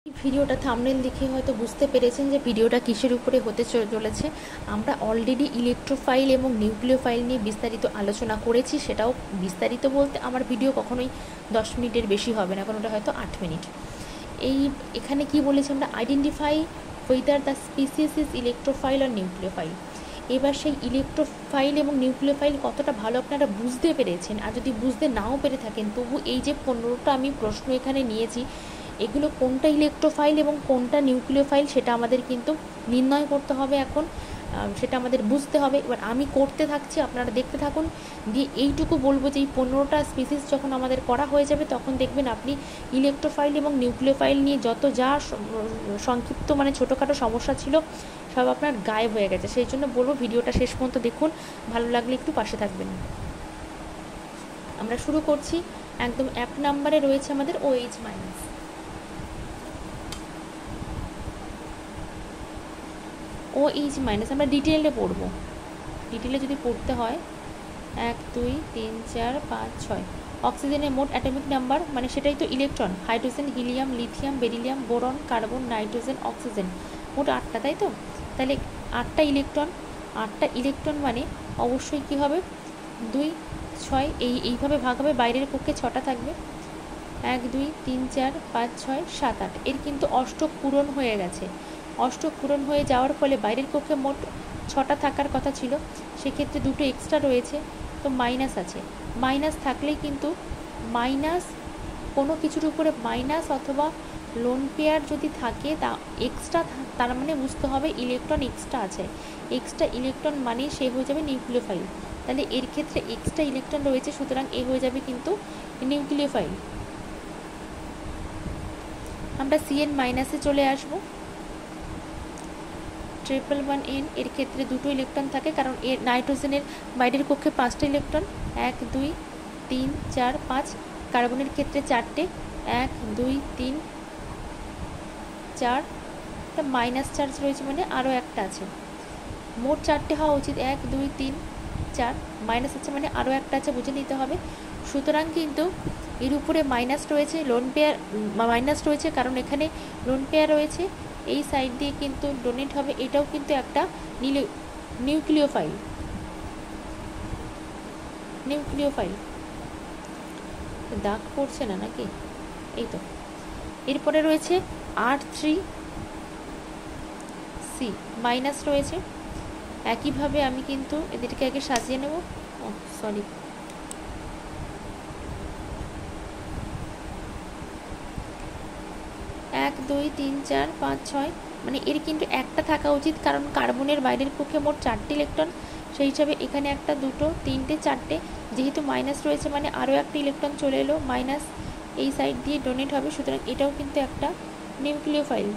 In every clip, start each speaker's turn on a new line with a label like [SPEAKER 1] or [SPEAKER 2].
[SPEAKER 1] ভিডিওটা থাম্বনেল দেখে হয়তো বুঝতে পেরেছেন যে ভিডিওটা কিসের উপরে হতে চলেছে। আমরা অলরেডি ইলেকট্রোফাইল এবং নিউক্লিওফাইল নিয়ে বিস্তারিত আলোচনা করেছি। সেটাও বিস্তারিত বলতে আমার ভিডিও কখনোই 10 মিনিটের বেশি হবে না, কারণ ওটা হয়তো 8 মিনিট। এখানে কি বলেছি আমরা, identify whether the species is electrophile আর নিউক্লিওফাইল। এবার সেই ইলেকট্রোফাইল এবং নিউক্লিওফাইল কতটা ভালো আপনারা বুঝতে পেরেছেন, আর যদি বুঝতে নাও পেরে থাকেন তবু এই যে 15টা আমি প্রশ্ন এখানে নিয়েছি, এগুলো কোনটা ইলেকট্রোফাইল এবং কোনটা নিউক্লিওফাইল সেটা আমাদের কিন্তু নির্ণয় করতে হবে এখন, সেটা আমাদের বুঝতে হবে। এবার আমি করতে থাকছি, আপনারা দেখতে থাকুন। দিয়ে এইটুকু বলবো যে এই 15টা স্পিসিস যখন আমাদের করা হয়ে যাবে তখন দেখবেন আপনি ইলেকট্রোফাইল এবং নিউক্লিওফাইল নিয়ে যত যা সংক্ষিপ্ত মানে ছোটোখাটো সমস্যা ছিল সব আপনার গায়েব হয়ে গেছে। সেই জন্য বলবো ভিডিওটা শেষ পর্যন্ত দেখুন, ভালো লাগলে একটু পাশে থাকবেন। আমরা শুরু করছি। একদম 1 নম্বরে রয়েছে আমাদের OH মাইনাস। OH মাইনাস আমরা ডিটেলে পড়বো। ডিটেলে যদি পড়তে হয় 1 2 3 4 5 6 অক্সিজেনের মোট অ্যাটমিক নাম্বার, মানে সেটাই তো electron, hydrogen, helium, lithium, beryllium, boron, carbon, nitrogen, oxygen, মোট 8টা, তাই তো? তাহলে 8টা ইলেকট্রন, 8টা ইলেকট্রন মানে অবশ্যই কী হবে, 2 6 এইভাবে ভাগ হবে, বাইরের পক্ষে 6টা থাকবে, 1 2 3 4 5 6 7 8। এর কিন্তু অষ্টক পূরণ হয়ে গেছে। অষ্টক পূরণ হয়ে যাওয়ার ফলে বাইরের পক্ষে মোট 6টা থাকার কথা ছিল, সেক্ষেত্রে 2টো এক্সট্রা রয়েছে, তো মাইনাস আছে। মাইনাস থাকলেই কিন্তু মাইনাস কোনো কিছুর উপরে মাইনাস অথবা লোন পেয়ার যদি থাকে তা এক্সট্রা, তার মানে বুঝতে হবে ইলেকট্রন এক্সট্রা আছে। এক্সট্রা ইলেকট্রন মানে সে হয়ে যাবে নিউক্লিওফাইল। তাহলে এর ক্ষেত্রে এক্সট্রা ইলেকট্রন রয়েছে, সুতরাং এ হয়ে যাবে কিন্তু নিউক্লিওফাইল। আমরা CN মাইনাসে চলে আসবো। 111N এর ক্ষেত্রে 2টো ইলেকট্রন থাকে, কারণ এর নাইট্রোজেনের বাইরের কক্ষে 5টা ইলেকট্রন, 1 2 3 4 5। কার্বনের ক্ষেত্রে 4টে, 1 2 3 4, একটা মাইনাস চার্জ রয়েছে মানে আরও একটা আছে, মোট 4টে হওয়া উচিত, 1 2 3 4, মাইনাস আছে মানে আরও একটা আছে, বুঝে নিতে হবে। সুতরাং কিন্তু এর উপরে মাইনাস রয়েছে, লোন পেয়ার মাইনাস রয়েছে কারণ এখানে লোন পেয়ার রয়েছে, এই সাইড দিয়ে কিন্তু ডোনেট হবে, এটাও কিন্তু একটা নিউক্লিওফাইল। নিউক্লিওফাইল দাগ পড়ছে না নাকি, এই তো। এরপরে রয়েছে R3C মাইনাস রয়েছে। একইভাবে আমি কিন্তু এদেরকে আগে সাজিয়ে নেব, সরি, এক 2 3 4 5 6, মানে এর কিন্তু একটা থাকা উচিত, কারণ কার্বনের বাইরের পক্ষে মোট 4টে ইলেকট্রন, সেই হিসাবে এখানে একটা, 2টো 3টে 4টে, যেহেতু মাইনাস রয়েছে মানে আরও একটা ইলেকট্রন চলে এলো, মাইনাস এই সাইড দিয়ে ডোনেট হবে, সুতরাং এটাও কিন্তু একটা নিউক্লিওফাইল।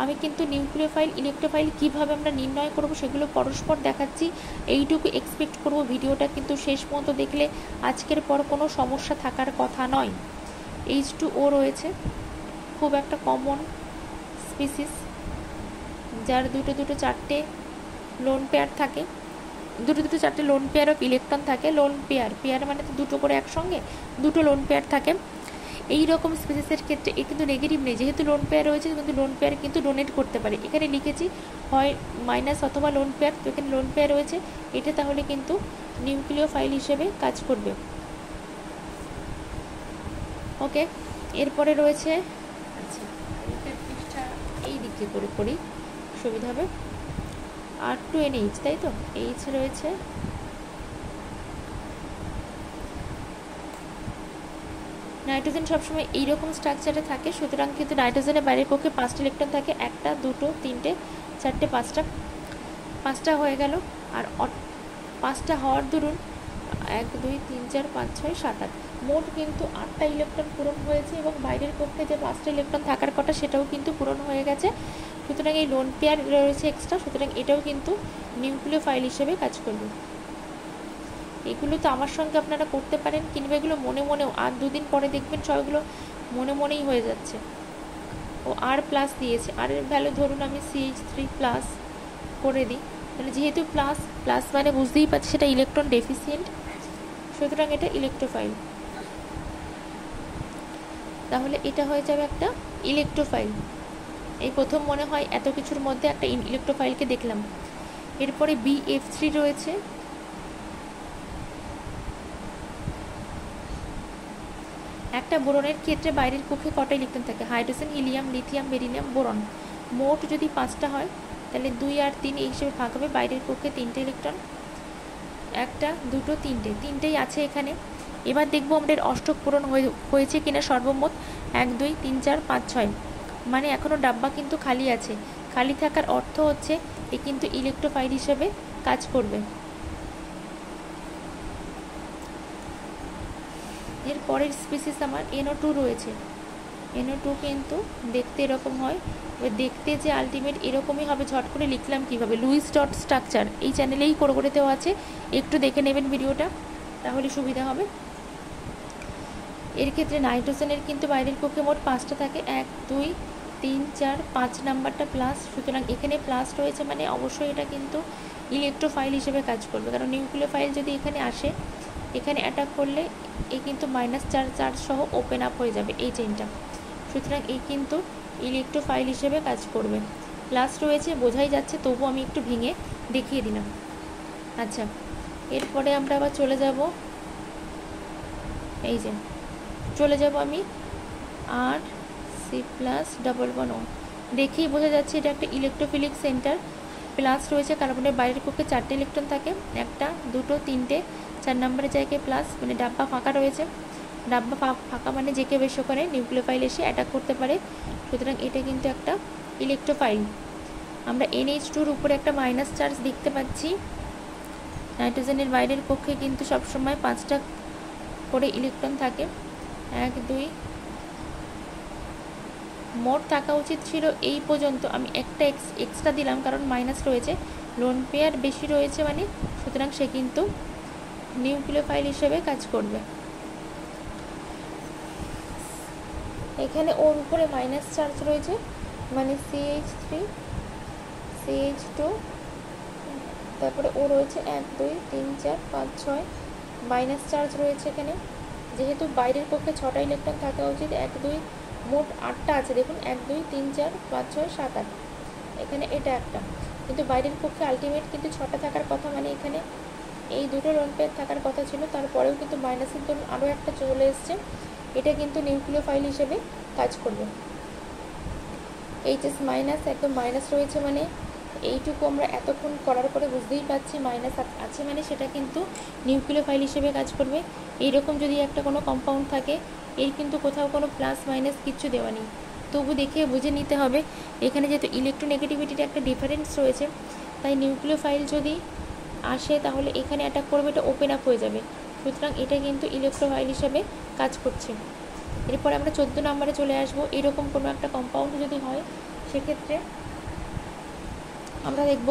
[SPEAKER 1] আমি কিন্তু নিউক্লিওফাইল ইলেকট্রোফাইল কীভাবে আমরা নির্ণয় করব সেগুলো পরস্পর দেখাচ্ছি, এইটুকু এক্সপেক্ট করব। ভিডিওটা কিন্তু শেষ পর্যন্ত দেখলে আজকের পর কোনো সমস্যা থাকার কথা নয়। H2O রয়েছে, খুব একটা কমন স্পিসিস, যার 2টো 4টে লোন পেয়ার থাকে, 2টো 4টে লোন পেয়ার অফ ইলেকট্রন থাকে। লোন পেয়ার মানে তো 2টো করে একসঙ্গে, 2টো লোন পেয়ার থাকে। এই রকম স্পিসিসের ক্ষেত্রে এ কিন্তু নেগেটিভ নেই, যেহেতু লোন পেয়ার রয়েছে, কিন্তু লোন পেয়ার কিন্তু ডোনেট করতে পারে। এখানে লিখেছি হয় মাইনাস অথবা লোন পেয়ার, তো এখানে লোন পেয়ার রয়েছে, এটা তাহলে কিন্তু নিউক্লিওফাইল হিসেবে কাজ করবে। ওকে, এরপরে রয়েছে, আচ্ছা পৃষ্ঠা এই দিকে করে করি সুবিধা হবে, R2NH, তাই তো? H রয়েছে, নাইট্রোজেন সবসময় এইরকম স্ট্রাকচারে থাকে, সুতরাং কিন্তু নাইট্রোজেনের বাইরের পক্ষে 5টা ইলেকট্রন থাকে, 1টা 2টো 3টে 4টে 5টা হয়ে গেল। আর 5টা হওয়ার দরুন 1 2 3 4 5 6 7 8, মোট কিন্তু 8টা ইলেকট্রন পূরণ হয়েছে, এবং বাইরের পক্ষে যে 5টা ইলেকট্রন থাকার কথা সেটাও কিন্তু পূরণ হয়ে গেছে। সুতরাং এই লোন পেয়ার রয়েছে এক্সট্রা, সুতরাং এটাও কিন্তু নিউক্লিওফাইল হিসেবে কাজ করবে। এগুলো তো আমার সঙ্গে আপনারা করতে পারেন, কিংবা এগুলো মনে মনেও, আর 2 দিন পরে দেখবেন সবগুলো মনে মনেই হয়ে যাচ্ছে। ও R প্লাস দিয়েছে, আর এর ভ্যালু ধরুন আমি CH3 প্লাস করে দিই, তাহলে যেহেতু প্লাস মানে বুঝতেই পারছি সেটা ইলেকট্রন ডেফিসিয়েন্ট, সুতরাং এটা ইলেকট্রোফাইল। তাহলে এটা হয়ে যাবে একটা ইলেকট্রোফাইল। এই প্রথম মনে হয় এত কিছুর মধ্যে একটা ইলেকট্রোফাইলকে দেখলাম। এরপরে BF3 রয়েছে, একটা বোরনের ক্ষেত্রে বাইরের কক্ষে কটা ইলেকট্রন থাকে? Hydrogen, helium, lithium, beryllium, boron. মোট যদি 5টা হয় তাহলে 2 আর 3 এই হিসেবে ভাগ হবে। বাইরের কক্ষে 3টে ইলেকট্রন, 1, 2, 3টেই আছে এখানে। এবার দেখবো আমাদের অষ্টক পূরণ হয়েছে কিনা। সর্বমোট 1, 2, 3, 4, 5, 6, মানে এখনও ডাব্বা কিন্তু খালি আছে। খালি থাকার অর্থ হচ্ছে এ কিন্তু ইলেকট্রোফাইল হিসেবে কাজ করবে। এর পরের স্পিসিস আমার NO2 রয়েছে। NO2 কিন্তু দেখতে এরকম হয়। এবার দেখতে যে আলটিমেট এরকমই হবে, ঝট করে লিখলাম কিভাবে। লুইস ডট স্ট্রাকচার এই চ্যানেলেই করে দেওয়া আছে, একটু দেখে নেবেন ভিডিওটা, তাহলে সুবিধা হবে। এর ক্ষেত্রে নাইট্রোজেনের কিন্তু বাইরের কক্ষে মোট 5টা থাকে, 1, 2, 3, 4, 5 নাম্বারটা প্লাস। সুতরাং এখানে প্লাস রয়েছে মানে অবশ্যই এটা কিন্তু ইলেকট্রোফাইল হিসেবে কাজ করবে, কারণ নিউক্লিওফাইল যদি এখানে আসে, এখানে অ্যাটাক করলে এই কিন্তু -4 সহ ওপেন আপ হয়ে যাবে এই চেইনটা। সুতরাং এই কিন্তু ইলেকট্রোফাইল হিসেবে কাজ করবে। প্লাস রয়েছে বোঝাই যাচ্ছে, তবু আমি একটু ভেঙে দেখিয়ে দিলাম। আচ্ছা, এরপরে আমরা আবার চলে যাব, এই যে চলে যাব আমি R+C+11O। দেখেই বোঝা যাচ্ছে এটা একটা ইলেকট্রোফিলিক সেন্টার। প্লাস রয়েছে, কার্বনের বাইরের কক্ষে 4টে ইলেকট্রন থাকে, 1, 2, 3টে, 4 নম্বরের জায়গায় প্লাস, মানে ডাব্বা ফাঁকা রয়েছে। ডাব্বা ফাঁকা মানে যে কেউ বেশি ওখানে নিউক্লিওফাইল এসে অ্যাটাক করতে পারে। সুতরাং এটা কিন্তু একটা ইলেকট্রোফাইল। আমরা NH2-র উপরে একটা মাইনাস চার্জ দেখতে পাচ্ছি। নাইট্রোজেনের বাইরের কক্ষে কিন্তু সবসময় 5টা করে ইলেকট্রন থাকে, 1, 2, মোট থাকা উচিত ছিল এই পর্যন্ত। আমি একটা এক্সট্রা দিলাম কারণ মাইনাস রয়েছে, লোন পেয়ার বেশি রয়েছে মানে, সুতরাং সে কিন্তু নিউক্লিওফাইল হিসেবে কাজ করবে। এখানে ওর উপরে মাইনাস চার্জ রয়েছে, মানে CH3, CH2, তারপরে ও রয়েছে 1, 2, 3, 4, 5, 6, মাইনাস চার্জ রয়েছে এখানে। যেহেতু বাইরের পক্ষে 6টা ইলেকট্রন থাকা উচিত, 1, 2, মোট 8টা আছে দেখুন, 1, 2, 3, 4, 5, 6, 7, 8, এখানে এটা একটা। কিন্তু বাইরের পক্ষে আলটিমেট কিন্তু 6টা থাকার কথা, মানে এখানে এই দুটো লোন পেয়ার থাকার কথা ছিল, তারপরেও কিন্তু মাইনাসের দরুন আরও একটা চলে এসছে। এটা কিন্তু নিউক্লিওফাইল হিসেবে কাজ করবে। HS মাইনাস, একদম মাইনাস রয়েছে মানে এইটুকু আমরা এতক্ষণ করার পরে বুঝতেই পারছি মাইনাস আছে, মানে সেটা কিন্তু নিউক্লিওফাইল হিসেবে কাজ করবে। এইরকম যদি একটা কোনো কম্পাউন্ড থাকে, এর কিন্তু কোথাও কোনো প্লাস মাইনাস কিচ্ছু দেওয়া নেই, তবু দেখে বুঝে নিতে হবে। এখানে যেহেতু ইলেকট্রোনেগেটিভিটির একটা ডিফারেন্স রয়েছে, তাই নিউক্লিওফাইল যদি আসে তাহলে এখানে অ্যাটাক করবে, এটা ওপেন আপ হয়ে যাবে। সুতরাং এটা কিন্তু ইলেকট্রোফাইল হিসেবে কাজ করছে। এরপরে আমরা 14 নম্বরে চলে আসবো। এরকম কোনো একটা কম্পাউন্ড যদি হয়, সেক্ষেত্রে আমরা দেখব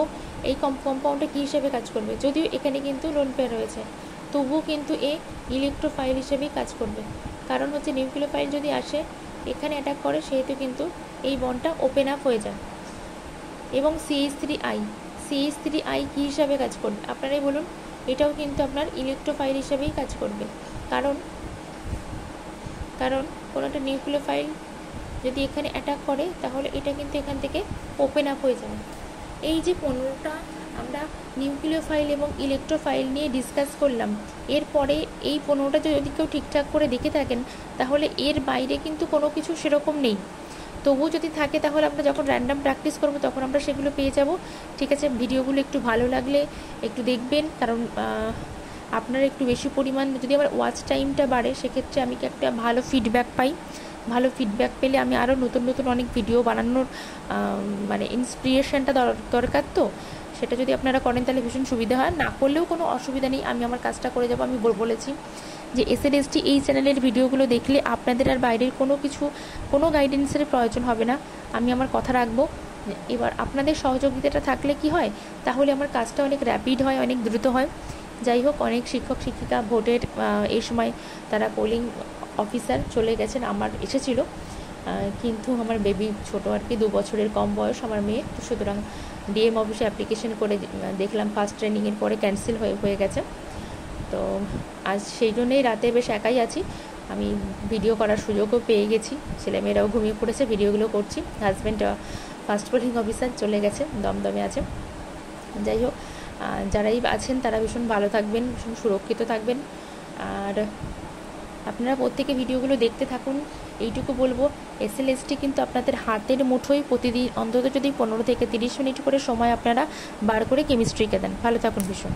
[SPEAKER 1] এই কম্পাউন্ডটা কী হিসেবে কাজ করবে। যদিও এখানে কিন্তু লোন পেয়ার রয়েছে, তবুও কিন্তু এ ইলেকট্রোফাইল হিসেবেই কাজ করবে। কারণ হচ্ছে নিউক্লিওফাইল যদি আসে এখানে অ্যাটাক করে, সেহেতু কিন্তু এই বন্ডটা ওপেন আপ হয়ে যায়। এবং CH3I কী হিসাবে কাজ করবে আপনারাই বলুন। এটাও কিন্তু আপনার ইলেকট্রোফাইল হিসেবেই কাজ করবে, কারণ কোনো একটা নিউক্লিওফাইল যদি এখানে অ্যাটাক করে, তাহলে এটা কিন্তু এখান থেকে ওপেন আপ হয়ে যাবে। এই যে 15টা আমরা নিউক্লিওফাইল এবং ইলেকট্রোফাইল নিয়ে ডিসকাস করলাম, এরপরে এই 15টা যদি কেউ ঠিকঠাক করে দেখে থাকেন, তাহলে এর বাইরে কিন্তু কোনো কিছু সেরকম নেই। তবুও যদি থাকে, তাহলে আমরা যখন র্যান্ডাম প্র্যাকটিস করব তখন আমরা সেগুলো পেয়ে যাব। ঠিক আছে, ভিডিওগুলো একটু ভালো লাগলে একটু দেখবেন, কারণ আপনারা একটু বেশি পরিমাণ যদি আমার ওয়াচ টাইমটা বাড়ে, সেক্ষেত্রে আমি একটা ভালো ফিডব্যাক পাই। ভালো ফিডব্যাক পেলে আমি আরও নতুন অনেক ভিডিও বানানোর মানে ইন্সপিরেশনটা দরকার, তো সেটা যদি আপনারা করেন তাহলে ভীষণ সুবিধা হয়। না করলেও কোনো অসুবিধা নেই, আমি আমার কাজটা করে যাব। আমি বলেছি যে SLST এই চ্যানেলের ভিডিওগুলো দেখলে আপনাদের আর বাইরের কোনো গাইডেন্সের প্রয়োজন হবে না, আমি আমার কথা রাখবো। এবার আপনাদের সহযোগিতাটা থাকলে কি হয়, তাহলে আমার কাজটা অনেক র্যাপিড হয়, অনেক দ্রুত হয়। যাই হোক, অনেক শিক্ষক শিক্ষিকা ভোটের এই সময় তারা পোলিং অফিসার চলে গেছেন, আমার এসেছিল, কিন্তু আমার বেবি ছোটো আর কি, 2 বছরের কম বয়স আমার মেয়ে, তো সুতরাং DM অফিসে অ্যাপ্লিকেশন করে দেখলাম ফার্স্ট ট্রেনিংয়ের পরে ক্যান্সেল হয়ে গেছে। তো আজ সেই জন্যেই রাতে বেশ একাই আছি, আমি ভিডিও করার সুযোগও পেয়ে গেছি। ছেলেমেয়েরাও ঘুমিয়ে পড়েছে, ভিডিওগুলো করছি। হাজব্যান্ড ফার্স্ট পোলিং অফিসার চলে গেছে, দমদমে আছে। যাই হোক, যারাই আছেন তারা ভীষণ ভালো থাকবেন, ভীষণ সুরক্ষিত থাকবেন। আর আপনারা প্রত্যেকে ভিডিওগুলো দেখতে থাকুন। এইটুকু বলবো, SLST কিন্তু আপনাদের হাতের মুঠোয় প্রতিদিন অন্তত যদি 15 থেকে 30 মিনিট করে সময় আপনারা বার করে কেমিস্ট্রিকে দেন। ভালো থাকুন ভীষণ।